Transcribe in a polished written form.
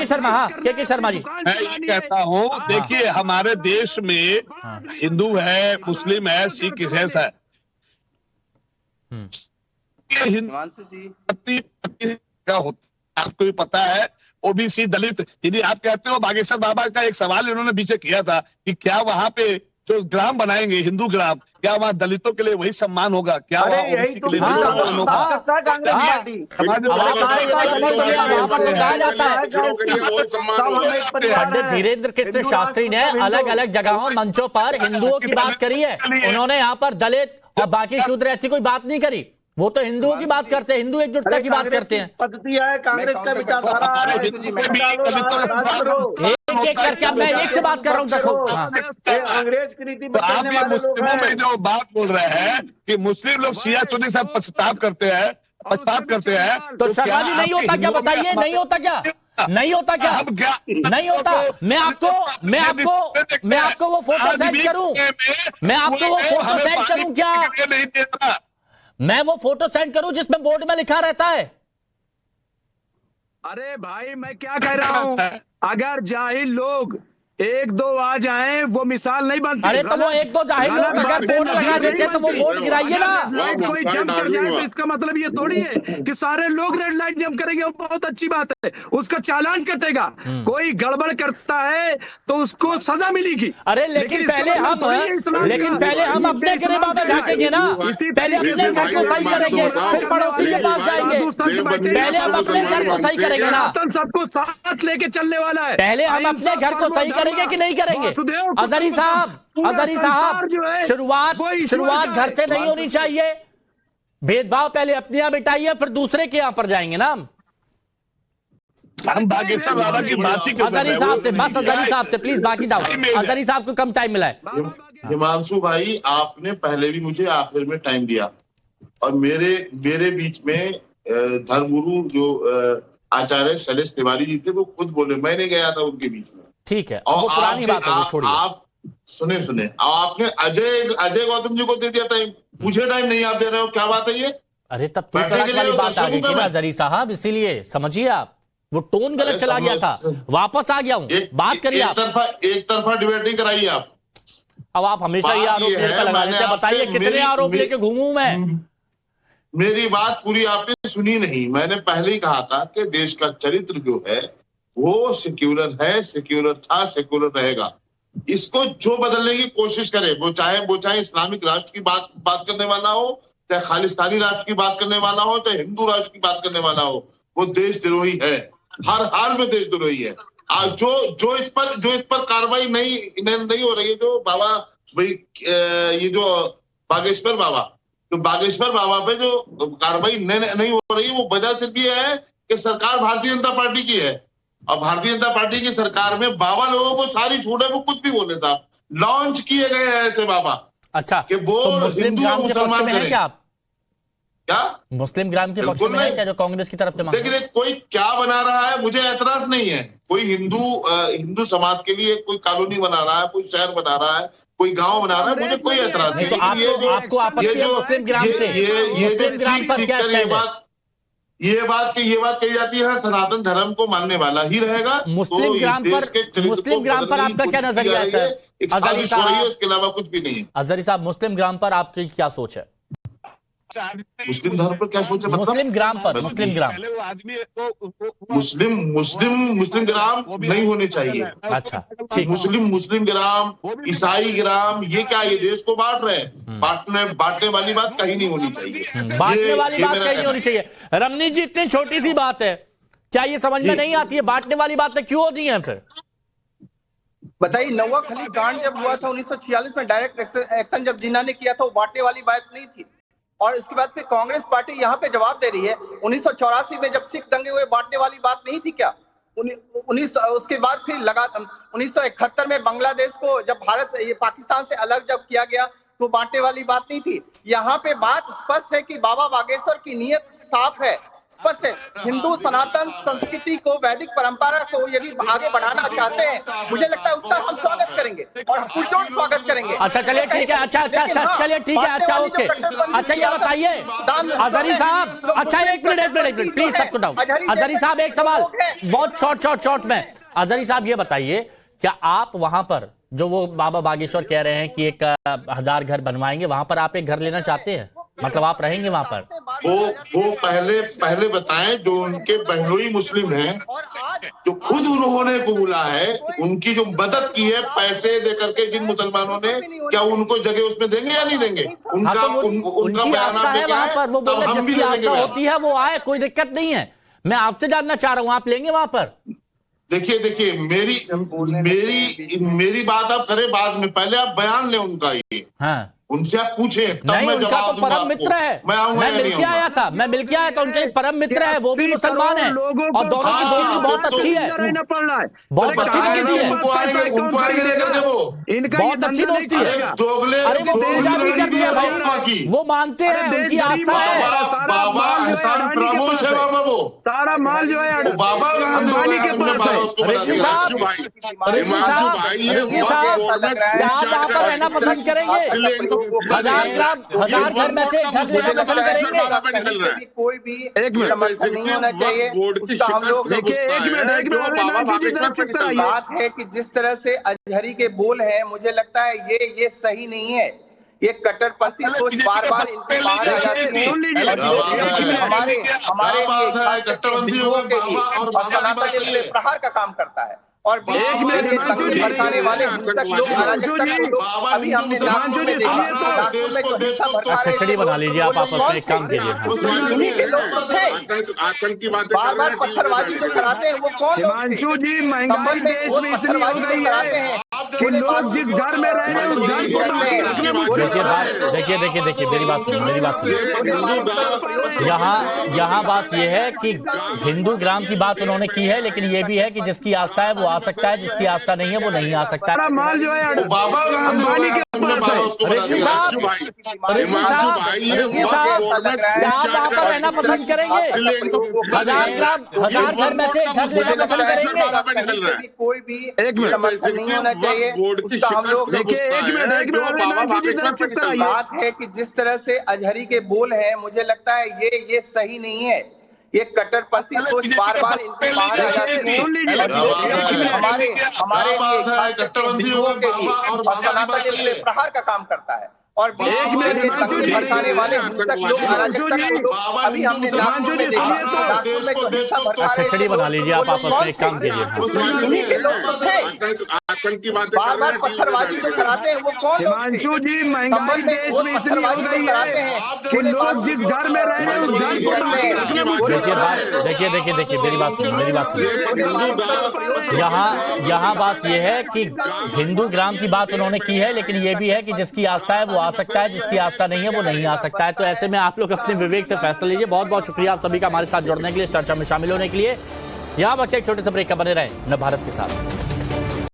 के शर्मा, हाँ के शर्मा जी, मैं ये कहता हूँ, देखिए हमारे देश में हिंदू है, मुस्लिम है, सिख है, हिमांशु जी क्या होता आपको भी पता है, ओबीसी दलित। यदि आप कहते हो, बागेश्वर बाबा का एक सवाल इन्होंने पीछे किया था कि क्या वहां पे जो ग्राम बनाएंगे हिंदू ग्राम, क्या वहाँ दलितों के लिए वही सम्मान होगा, क्या वहाँ ओबीसी के लिए वही सम्मान होगा? पंडित धीरेन्द्र कृष्ण शास्त्री ने अलग अलग जगहों मंचों पर हिंदुओं की बात करी है, उन्होंने यहाँ पर दलित और बाकी शूद्र ऐसी कोई बात नहीं करी। वो तो हिंदुओं की बात करते हैं, हिंदू एकजुटता की बात करते हैं। पद्धति है, कांग्रेस का विचारधारा है। एक एक करके अब मैं एक से बात कर रहा हूँ, देखो अंग्रेज की नीति में आप ये मुस्लिमों में जो बात बोल रहे हैं कि मुस्लिम लोग शिया सुन्नी से पक्षपात करते हैं, तो शर्मा जी नहीं होता क्या? बताइए, नहीं होता क्या? नहीं होता क्या? नहीं होता। मैं आपको वो फोटो सेंड करूं? मैं आपको वो फोटो सेंड करूं क्या? नहीं देता। मैं वो फोटो सेंड करूं जिसमें बोर्ड में लिखा रहता है? अरे भाई मैं क्या कह रहा हूं, अगर जाहिल लोग एक दो आ जाएं वो मिसाल नहीं बनती। अरे तो वो एक दो जाहिल लोग अगर बोर्ड लगा देते तो वो बोर्ड गिराइए ना। कोई जंप कर जाए तो इसका मतलब ये थोड़ी है कि सारे लोग रेड लाइट जंप करेंगे, वो बहुत अच्छी बात है, उसका चालान कटेगा। कोई गड़बड़ करता है तो उसको सजा मिलेगी। अरे लेकिन पहले हम अपने गिरेबान में झांकेंगे ना, पहले अपने घर को सही करेंगे, फिर पड़ोसी के पास जाएंगे। पहले हम अपने घर को सही करेंगे ना, सबको साथ लेके चलने वाला है। पहले हम अपने घर को सही करेंगे कि नहीं करेंगे? अजहरी साहब, शुरुआत घर से नहीं होनी चाहिए। भेदभाव पहले अपने यहाँ मिटाइए, फिर दूसरे के यहाँ पर जाएंगे ना। हम बागेश्वर बाबा की बात ही अजहरी साहब से बस, अजहरी साहब से प्लीज, बाकी डाउट अजहरी साहब को कम टाइम मिला है। हिमांशु भाई, आपने पहले भी मुझे आखिर में टाइम दिया और मेरे बीच में धर्मगुरु जो आचार्य शैलेश तिवारी जी थे वो खुद बोले, मैं नहीं गया था उनके बीच में। ठीक है, और पुरानी बात है, छोड़िए। आप सुने आपने अजय गौतम जी को दे दिया टाइम, मुझे टाइम नहीं आप दे रहे हो, क्या बात है ये? अरे तब तो वाली बात आ गई थी ना अजहरी साहब, इसीलिए समझिए आप, वो टोन गलत चला गया था, वापस आ गया हूँ। बात करिए आप। एक तरफा डिबेटिंग कराइए आप। अब आप हमेशा ये आरोप लगा लेते हैं, बताइए कितने आरोप लेके घूमूं मैं? मेरी बात पूरी आपने सुनी नहीं। मैंने पहले ही कहा था कि देश का चरित्र जो है वो सेक्युलर है, सेक्युलर था, सेक्युलर रहेगा। इसको जो बदलने की कोशिश करे, वो चाहे इस्लामिक राष्ट्र की बात करने वाला हो, चाहे खालिस्तानी राष्ट्र की बात करने वाला हो, चाहे हिंदू राष्ट्र की बात करने वाला हो, वो देशद्रोही है, हर हाल में देशद्रोही है। आज जो इस पर कार्रवाई नहीं हो रही है, जो बाबा भाई ये जो बागेश्वर बाबा पे जो कार्रवाई नहीं हो रही है, वो वजह सिर्फ ये है कि सरकार भारतीय जनता पार्टी की है, और भारतीय जनता पार्टी की सरकार में बाबा लोगों को सारी छूट है, वो कुछ भी बोले साहब, लॉन्च किए गए हैं ऐसे बाबा। अच्छा, कि वो तो हिंदू और मुसलमान करें। क्या मुस्लिम ग्राम के पक्ष में है क्या, जो कांग्रेस की तरफ से? देखिए, कोई क्या बना रहा है मुझे एतराज नहीं है। कोई हिंदू समाज के लिए कोई कॉलोनी बना रहा है, कोई शहर बना रहा है, कोई गांव बना रहा है, मुझे कोई एतराज नहीं। तो आपको आपत्ति है मुस्लिम ग्राम से? ये बात कही जाती है, सनातन धर्म को मानने वाला ही रहेगा। मुस्लिम ग्राम पर आपका क्या नजरिया है अजहरी साहब? इसके अलावा कुछ भी नहीं है। अजहरी साहब, मुस्लिम ग्राम पर आपकी क्या सोच है? मुस्लिम धर्म पर क्या सोच है? मुस्लिम ग्राम मुस्लिम ग्राम नहीं होने चाहिए। अच्छा, ठीक। मुस्लिम ग्राम, ईसाई ग्राम, ये क्या, ये देश को बांट रहे हैं? बांटने वाली बात कहीं नहीं होनी चाहिए। बांटने वाली बात कहीं नहीं होनी चाहिए। रमनीत जी, इतनी छोटी सी बात है, क्या ये समझ में नहीं आती है? बांटने वाली बातें क्यों होती हैं फिर? बताइए, नौवाखली कांड जब हुआ था 1946 में, डायरेक्ट एक्शन जब जिन्ना ने किया था, वो बांटने वाली बात नहीं थी। और इसके बाद फिर कांग्रेस पार्टी यहाँ पे जवाब दे रही है, 1984 में जब सिख दंगे हुए, बांटने वाली बात नहीं थी क्या? उसके बाद फिर लगा 1971 में बांग्लादेश को जब पाकिस्तान से अलग जब किया गया, तो बांटने वाली बात नहीं थी। यहाँ पे बात स्पष्ट है कि बाबा बागेश्वर की नीयत साफ है स्पष्ट है। हिंदू सनातन संस्कृति को, वैदिक परंपरा को यदि आगे बढ़ाना चाहते हैं, मुझे लगता है उसका हम स्वागत करेंगे और पुरजोर स्वागत करेंगे। अच्छा चलिए ठीक है, अच्छा चलिए ठीक है, अच्छा ओके। अच्छा ये बताइए अजहरी साहब, अच्छा एक मिनट प्लीज सबको डाउन। अजहरी साहब एक सवाल बहुत शॉर्ट में। अजहरी साहब ये बताइए, क्या आप वहां पर जो वो बाबा बागेश्वर कह रहे हैं कि 1000 घर बनवाएंगे, वहां पर आप एक घर लेना चाहते हैं? मतलब आप रहेंगे वहां पर? वो पहले बताएं जो उनके बहनोई मुस्लिम हैं, जो खुद उन्होंने बोला है, उनकी जो मदद की है पैसे दे करके जिन मुसलमानों ने, क्या उनको जगह उसमें देंगे या नहीं देंगे? उनका उनका आस्था है वहां पर, वो बोले जिसकी आस्था होती है वो आए, कोई दिक्कत नहीं है। मैं आपसे जानना चाह रहा हूँ, आप लेंगे वहां पर? देखिए मेरी बात आप करें बाद में, पहले आप बयान लें उनका। ये हाँ, उनसे आप पूछें, तब नहीं मैं उनका जवाब तो परम मित्र है। मैं मिल के आया था, उनके परम मित्र है, वो भी मुसलमान है और दोनों की दोस्ती बहुत अच्छी है, बहुत अच्छी दोस्ती है, बहुत अच्छी दोस्ती है। अरे वो पंजाबी कर दिया भाई, वो मानते हैं, उनकी आस्था है। बाबा एहसान फरामोश है, बाबा वो सारा माल जो है बाबा अंबानी के पास आप रहना पसंद करेंगे? 1000 घर में से घर लेना पसंद करेंगे? कोई भी समस्या नहीं होना चाहिए उसका। हम लोग बात है कि जिस तरह से अजहरी के बोल हैं, मुझे लगता है ये सही नहीं है। ये कट्टरपंथी सोच बार बार इनके बाहर आ जाती है। हमारे हिंदुओं के लिए और सनातन के लिए प्रहार का काम करता है और भड़काने वाले हिंसक लोग, अराजकता के लोग अभी हमने नागपुर में देखा, नागपुर में जो हिंसा भड़का रहे खिचड़ी बना लीजिए आप आपस में, एक काम कीजिए। उन्हीं के लोग थे, बार बार पत्थरबाजी जो कराते हैं वो कौन हिमांशु जी? महंगाई देश में इतनी हो गई है कि लोग जिस घर में रह रहे हैं उस घर को देखिए मेरी बात सुनिए। यहाँ बात ये है कि हिंदू ग्राम की बात उन्होंने की है, लेकिन ये भी है कि जिसकी आस्था है वो आ सकता है, जिसकी आस्था नहीं है वो नहीं आ सकता है। माल जो है अंबानी के आप रहना पसंद करेंगे? 1000 घर में से घर लेना पसंद करेंगे? कोई भी समस्या नहीं होना चाहिए उसका। हम लोग बात है कि जिस तरह से अजहरी के बोल हैं, मुझे लगता है ये सही नहीं है। ये कट्टरपंथी सोच बार बार इनके बाहर आ जाती है। हमारे हिंदुओं के लिए और सनातन के लिए प्रहार का काम करता है और भड़काने वाले हिंसक लोग, अराजकता के लोग अभी हमने नागपुर में देखा, नागपुर में जो हिंसा भड़का रहे खिचड़ी बना लीजिए आप आपस में, एक काम कीजिए। उन्हीं के लोग थे, बार बार पत्थरबाजी जो कराते हैं वो कौन? हिमांशु जी, महंगाई देश में इतनी हो गई है कि लोग जिस घर में रह रहे हैं उस घर को देखिए मेरी बात सुनिए। यहाँ बात ये है कि हिंदू ग्राम की बात उन्होंने की है, लेकिन ये भी है कि जिसकी आस्था है वो आ सकता है, जिसकी आस्था नहीं है वो नहीं आ सकता है। तो ऐसे में आप लोग अपने विवेक से फैसला लीजिए। बहुत बहुत शुक्रिया आप सभी का हमारे साथ जुड़ने के लिए, चर्चा में शामिल होने के लिए। यहाँ वक्त एक छोटे से ब्रेक का बने रहे न भारत के साथ।